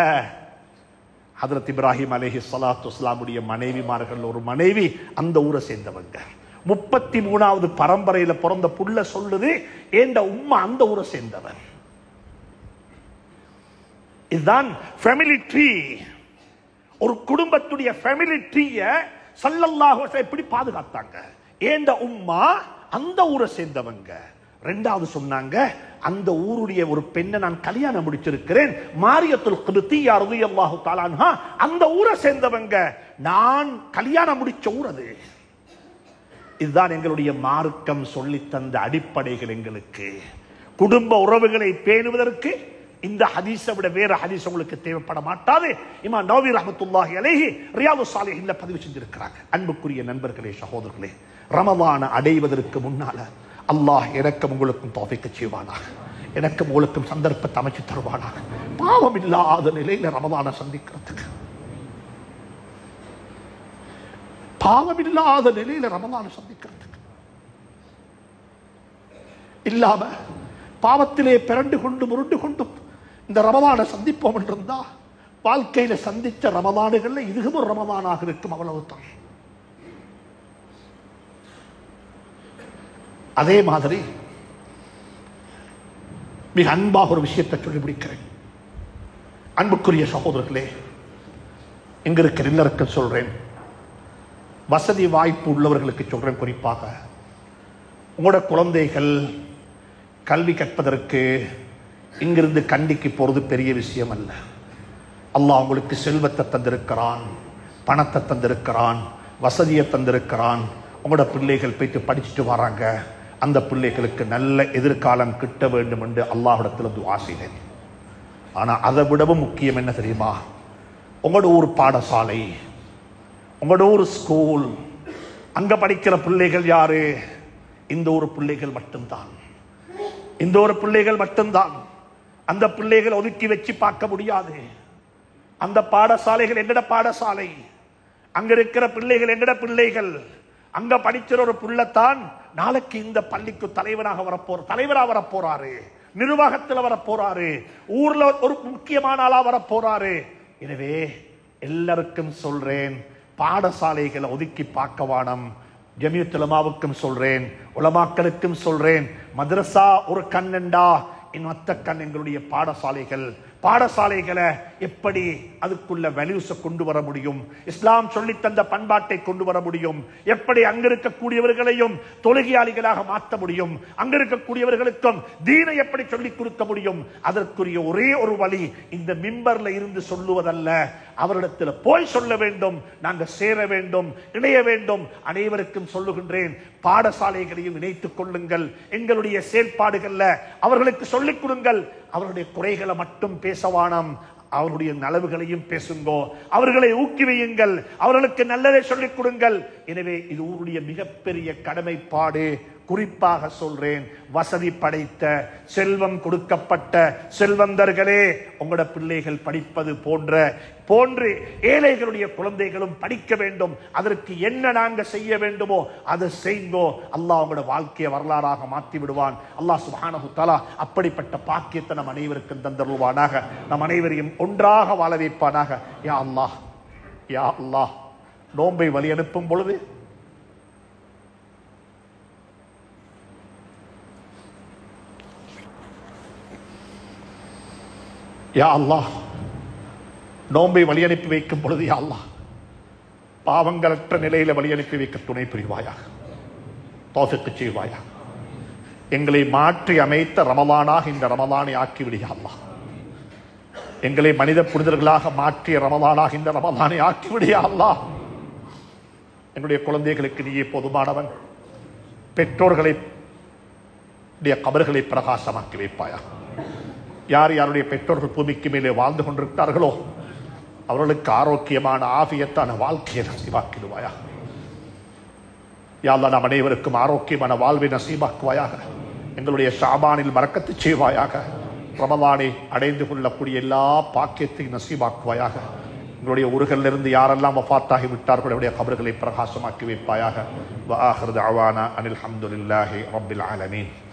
ஹஜ்ரத் இப்ராஹிம் அலைஹிஸ்ஸலாத்து வஸ்ஸலாமுடைய மனைவிமார்கள் ஒரு மனைவி அந்த ஊரை சேர்ந்தவங்க. 33வது பரம்பரையில பிறந்த புள்ள சொல்லுது, ஏண்ட உம்மா அந்த ஊரை சேர்ந்தவன். இதுதான் ஃபேமிலி ட்ரீ. ஒரு குடும்பத்துடைய ஃபேமிலி ட்ரீய ஸல்லல்லாஹு அலைஹி வஸல்லம் எப்படி பாதுகாத்தாங்க? ஏண்ட உம்மா அந்த ஊரை சேர்ந்தவங்க. ரெண்டாவது சொன்னாங்க, அந்த ஊருடைய ஒரு பெண்ணை நான் கல்யாணம் முடிச்சிருக்கிறேன், மாரியத்துல் கிப்திய்யா ரலியல்லாஹு தஆலா அன்ஹா, அந்த ஊரை சேர்ந்தவங்க. நான் கல்யாணம் முடிச்ச ஊர் அது. இதுதான் எங்களுடைய மார்க்கம் சொல்லி தந்த அடிப்படைகள். எங்களுக்கு குடும்ப உறவுகளை பேணுவதற்கு இந்த ஹதீஸை விட வேற ஹதீஸ் உங்களுக்கு தேவைப்பட மாட்டாது. இமாம் நவவி ரஹ்மத்துல்லாஹி அலைஹி ரியாதுஸ் ஸாலிஹீன்ல பதிவு செஞ்சிருக்கிறாங்க. அன்புக்குரிய நண்பர்களே, சகோதரர்களே, ரமலானை அடைவதற்கு முன்னால அல்லாஹ் எனக்கும் உங்களுக்கும் தௌஃபீக் செய்வானாக, எனக்கும் உங்களுக்கும் சந்தர்ப்பத்தை அமைச்சு தருவானாக. பாவம் இல்லாத நிலையில ரமலானை சந்திக்கிறதுக்கு, பாவம் இல்லாத நிலையில ரமலானை சந்திக்கிறதுக்கு இல்லாம பாவத்திலே பிறண்டு கொண்டு முருண்டு கொண்டும் இந்த ரமலானை சந்திப்போம் என்றிருந்தா வாழ்க்கையில சந்திச்ச ரமலானுகள்ல இதுவும் ஒரு ரமலானாக இருக்கும். அவ்வளவுதான். அதே மாதிரி மிக அன்பாக ஒரு விஷயத்தை சொல்லி முடிக்கிறேன். அன்புக்குரிய சகோதரர்களே, எங்க இருக்கிற எல்லாருக்கும் சொல்றேன், வசதி வாய்ப்பு உள்ளவர்களுக்கு சொல்றேன், குறிப்பாக உங்களோட குழந்தைகள் கல்வி கற்பதற்கு இங்கிருந்து கண்டிக்கு போறது பெரிய விஷயம் அல்ல. அல்லாஹ் உங்களுக்கு செல்வத்தை தந்திருக்கிறான், பணத்தை தந்திருக்கிறான், வசதியை தந்திருக்கிறான். உங்களோட பிள்ளைகள் போய்த்து படிச்சுட்டு வராங்க. அந்த பிள்ளைகளுக்கு நல்ல எதிர்காலம் கிட்ட வேண்டும் என்று அல்லாஹ்விடத்தில் துஆ செய்தேன். ஆனா அதை விடவும் முக்கியம் என்ன தெரியுமா? உங்களோட ஊர் பாடசாலை, உங்களோட ஊர் ஸ்கூல், அங்க படிக்கிற பிள்ளைகள் யாரு? இந்த ஒரு பிள்ளைகள் மட்டும்தான். இந்த ஒரு பிள்ளைகள் மட்டும்தான். அந்த பிள்ளைகள் ஒதுக்கி வச்சு பார்க்க முடியாது. அந்த பாடசாலைகள் எங்கட பாடசாலை, அங்க இருக்கிற பிள்ளைகள் எங்கட பிள்ளைகள். அங்க படிக்கிற ஒரு புள்ளத்தான் நாளைக்கு இந்த பள்ளிக்கு தலைவராக வரப்போறாரு, நிர்வாகத்தில் வரப்போறாரு, ஊர்ல ஒரு முக்கியமான ஆளா வரப்போறாரு. எனவே எல்லாருக்கும் சொல்றேன், பாடசாலைகளை ஒதுக்கி பார்க்க வானம். ஜமியத் உலமாவுக்கும் சொல்றேன், உலமாக்களுக்கும் சொல்றேன், மதரசா ஒரு கண்ணண்டா, மற்ற கண் எங்களுடைய பாடசாலைகள். பாடசாலைகளை எப்படி அதுக்குள்ள வேல்யூஸை கொண்டு வர முடியும், இஸ்லாம் சொல்லி தந்த பண்பாட்டை கொண்டு வர முடியும், எப்படி அங்க இருக்கக்கூடியவர்களையும் தொழுகையாளிகளாக மாற்ற முடியும், அங்க இருக்கக்கூடியவர்களுக்கும் தீனை எப்படி சொல்லிக் கொடுக்க முடியும், அதற்குரிய ஒரே ஒரு வழி இந்த மிம்பர்ல இருந்து சொல்லுவதல்ல, அவரிடத்தில் போய் சொல்ல வேண்டும், நாங்க சேர வேண்டும், இணைய வேண்டும். அனைவருக்கும் சொல்லுகின்றேன், பாடசாலைகளையும் இணைத்துக் கொள்ளுங்கள். எங்களுடைய செயல்பாடுகள்ல அவர்களுக்கு சொல்லிக் கொடுங்கள். அவருடைய குறைகளை மட்டும் பேசவானம், அவருடைய நலவுகளையும் பேசுங்கோ, அவர்களை ஊக்குவியுங்கள், அவர்களுக்கு நல்லதை சொல்லிக் கொடுங்கள். எனவே இது ஊருடைய மிகப்பெரிய கடமைப்பாடு. குறிப்பாக சொல்றேன், வசதி படைத்த செல்வம் கொடுக்கப்பட்ட செல்வந்தர்களே, உங்களோட பிள்ளைகள் படிப்பது போன்று ஏழைகளுடைய குழந்தைகளும் படிக்க வேண்டும். அதற்கு என்ன நாங்க செய்ய வேண்டுமோ அதை செய்யுங்கோ. அல்லாஹ் உங்களோட வாழ்க்கையை வரலாறாக மாற்றி விடுவான். அல்லாஹ் சுப்ஹானஹு தஆலா அப்படிப்பட்ட பாக்கியத்தை நம் அனைவருக்கும் தந்தருள்வானாக. நம் அனைவரையும் ஒன்றாக வாழ வைப்பானாக. யா அல்லாஹ், யா அல்லாஹ், நோன்பை வழி அனுப்பும் பொழுது யா அல்லாஹ், நோன்பை வழி அனுப்பி வைக்கும் பொழுது யா அல்லாஹ், பாவங்களற்ற நிலையில வழி அனுப்பி வைக்க துணை புரிவாயாக, தௌஃபீக் செய்வாயாக. எங்களை மாற்றி அமைத்த ரமலானாக இந்த ரமலானை ஆக்கிவிடியா அல்லாஹ். எங்களை மனித புனிதர்களாக மாற்றிய ரமலானாக இந்த ரமலானை ஆக்கிவிடியா அல்லாஹ். என்னுடைய குழந்தைகளுக்கு நீயே போதுமானவன். பெற்றோர்களை கபர்களை பிரகாசமாக்கி வைப்பாயா. யார் யாருடைய பெற்றோர்கள் பூமிக்கு மேலே வாழ்ந்து கொண்டிருக்கிறார்களோ அவர்களுக்கு ஆரோக்கியமான ஆபியத்தான வாழ்க்கையை நசீபாக்கிடுவாயா. யா அல்லாஹ், நாம் அனைவருக்கும் ஆரோக்கியமான வாழ்வை நசீபாக்குவாயாக. எங்களுடைய ஷாபானில் பரக்கத்து செய்வாயாக. ரமலானை அடைந்து கொள்ளக்கூடிய எல்லா பாக்கியத்தையும் நசீபாக்குவாயாக. எங்களுடைய ஊர்களிலிருந்து யாரெல்லாம் வஃபாத்தாகி விட்டார்களோ அவருடைய கபர்களை பிரகாசமாக்கி வைப்பாயாக. வ ஆகிரு தஅவானா அனில் ஹம்துலில்லாஹி ரப்பில் ஆலமீன்.